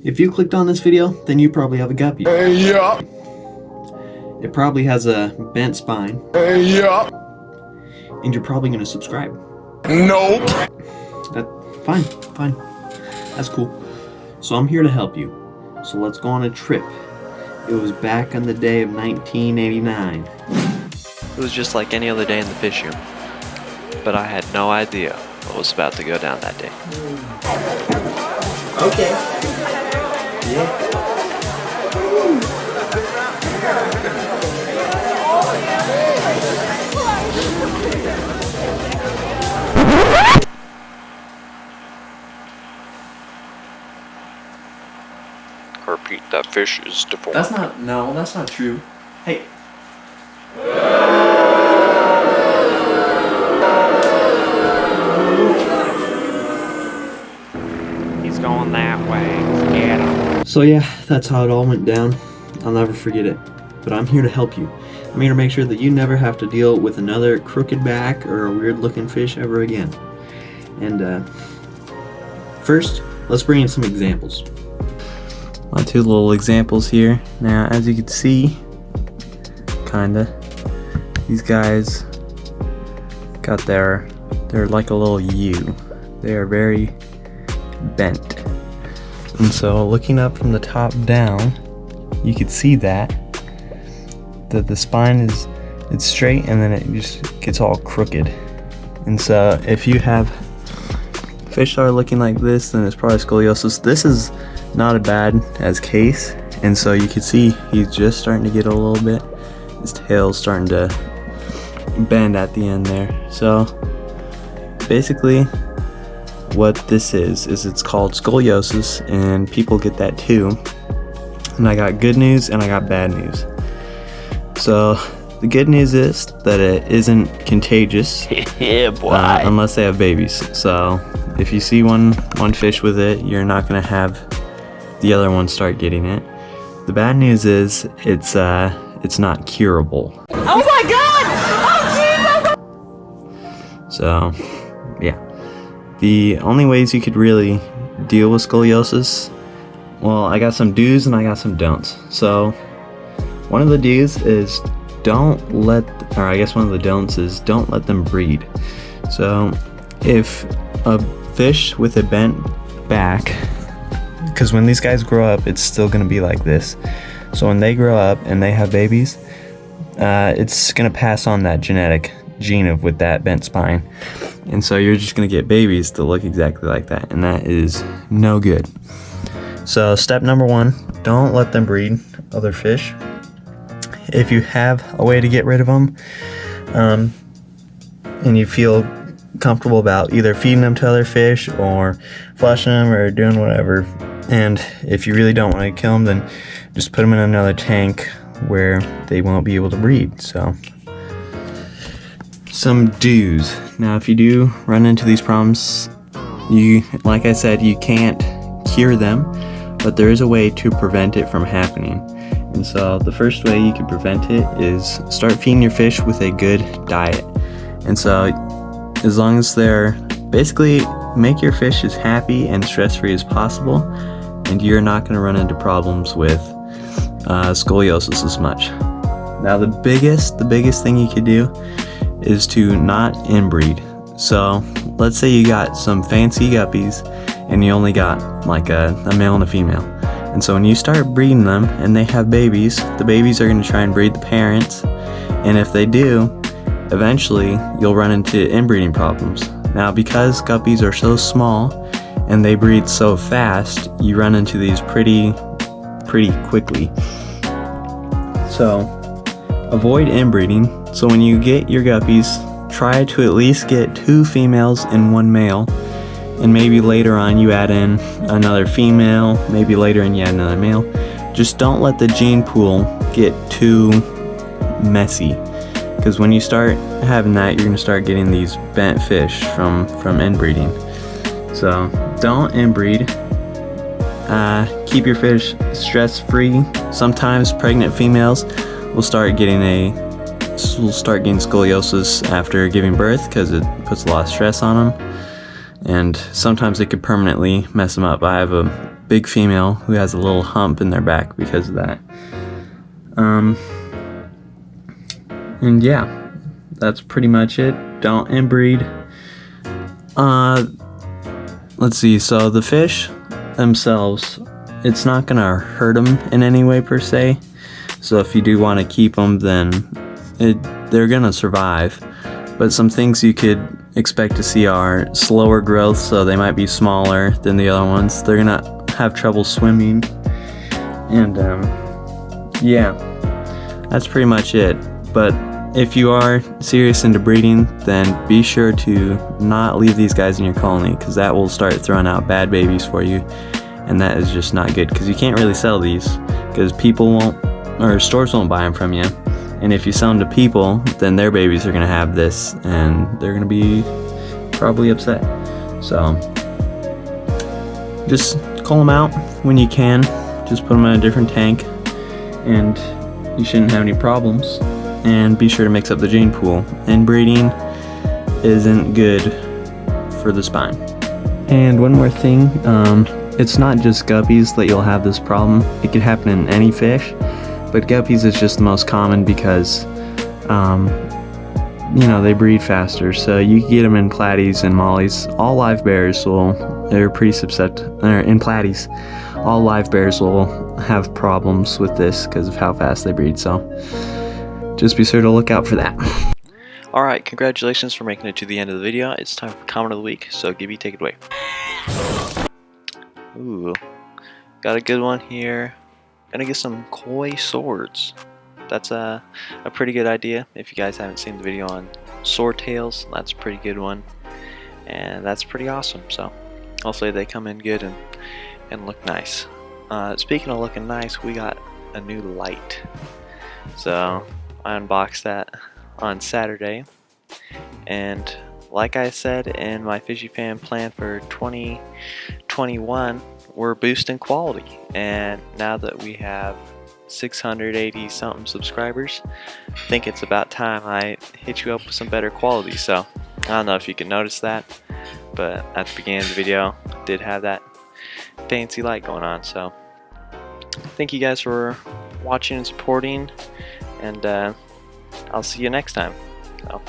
If you clicked on this video, then you probably have a guppy. Yeah. It probably has a bent spine. Yeah. And you're probably going to subscribe. Nope. Fine. That's cool. So I'm here to help you. So let's go on a trip. It was back on the day of 1989. It was just like any other day in the fish room. But I had no idea what was about to go down that day. Okay. Yeah. Repeat, that fish is deformed. That's not true. Hey. He's going that way. Get him. So yeah, that's how it all went down. I'll never forget it. But I'm here to help you. I'm here to make sure that you never have to deal with another crooked back or a weird looking fish ever again. And first, let's bring in some examples. My two little examples here. Now, as you can see, kinda, these guys got they're like a little U. They are very bent. And so looking up from the top down, you could see that the spine it's straight and then it just gets all crooked. And so if you have fish that are looking like this, then it's probably scoliosis. This is not as bad as case, and so you can see he's just starting to get a little bit, his tail's starting to bend at the end there. So basically what this is it's called scoliosis, and people get that too. And I got good news and I got bad news. So the good news is that it isn't contagious. Yeah, boy. Unless they have babies. So if you see one fish with it, you're not gonna have the other one start getting it. The bad news is it's not curable. Oh my God! Oh Jesus! So yeah, the only ways you could really deal with scoliosis, well, I got some do's and I got some don'ts. So one of the do's is one of the don'ts is don't let them breed. So if a fish with a bent back, because when these guys grow up, it's still going to be like this. So when they grow up and they have babies, it's going to pass on that genetic gene with that bent spine. And so you're just going to get babies that look exactly like that. And that is no good. So step number one, don't let them breed other fish. If you have a way to get rid of them, and you feel comfortable about either feeding them to other fish or flushing them or doing whatever, and if you really don't want to kill them, then just put them in another tank where they won't be able to breed. So some do's. Now if you do run into these problems, like I said, you can't cure them, but there is a way to prevent it from happening. And so the first way you can prevent it is start feeding your fish with a good diet. And so as long as they're basically make your fish as happy and stress-free as possible, and you're not going to run into problems with scoliosis as much. Now the biggest thing you could do is to not inbreed. So let's say you got some fancy guppies and you only got like a male and a female. And so when you start breeding them and they have babies, the babies are going to try and breed the parents. And if they do, eventually you'll run into inbreeding problems. Now because guppies are so small and they breed so fast, you run into these pretty quickly. So avoid inbreeding. So when you get your guppies, try to at least get 2 females and 1 male. And maybe later on you add in another female, maybe later on you add another male. Just don't let the gene pool get too messy, because when you start having that, you're going to start getting these bent fish from inbreeding. So don't inbreed. Keep your fish stress-free. Sometimes pregnant females will start getting scoliosis after giving birth because it puts a lot of stress on them. And sometimes it could permanently mess them up. I have big female who has a little hump in their back because of that. And yeah, that's pretty much it. Don't inbreed. Let's see, so the fish themselves, it's not gonna hurt them in any way per se. So if you do want to keep them, then they're gonna survive. But some things you could expect to see are slower growth, so they might be smaller than the other ones. They're gonna have trouble swimming, and yeah, that's pretty much it. But if you are serious into breeding, then be sure to not leave these guys in your colony, because that will start throwing out bad babies for you, and that is just not good, because you can't really sell these because people won't, or stores won't buy them from you. And if you sell them to people, then their babies are going to have this, and they're going to be probably upset. So just call them out when you can. Just put them in a different tank, and you shouldn't have any problems. And be sure to mix up the gene pool. Inbreeding isn't good for the spine. And one more thing, it's not just guppies that you'll have this problem. It could happen in any fish, but guppies is just the most common because you know, they breed faster. So you can get them in platies and mollies. All live bears they're pretty susceptible. In platies, all live bears will have problems with this because of how fast they breed. So just be sure to look out for that. Alright, congratulations for making it to the end of the video. It's time for comment of the week, so Gibby, take it away. Ooh, got a good one here. Gonna get some koi swords. That's a pretty good idea. If you guys haven't seen the video on swordtails, that's a pretty good one. And that's pretty awesome, so hopefully they come in good and look nice. Speaking of looking nice, we got a new light. So I unboxed that on Saturday, and like I said in my Fishy Fan plan for 2021, we're boosting quality, and now that we have 680 something subscribers, I think it's about time I hit you up with some better quality. So I don't know if you can notice that, but at the beginning of the video I did have that fancy light going on. So thank you guys for watching and supporting, and I'll see you next time. So.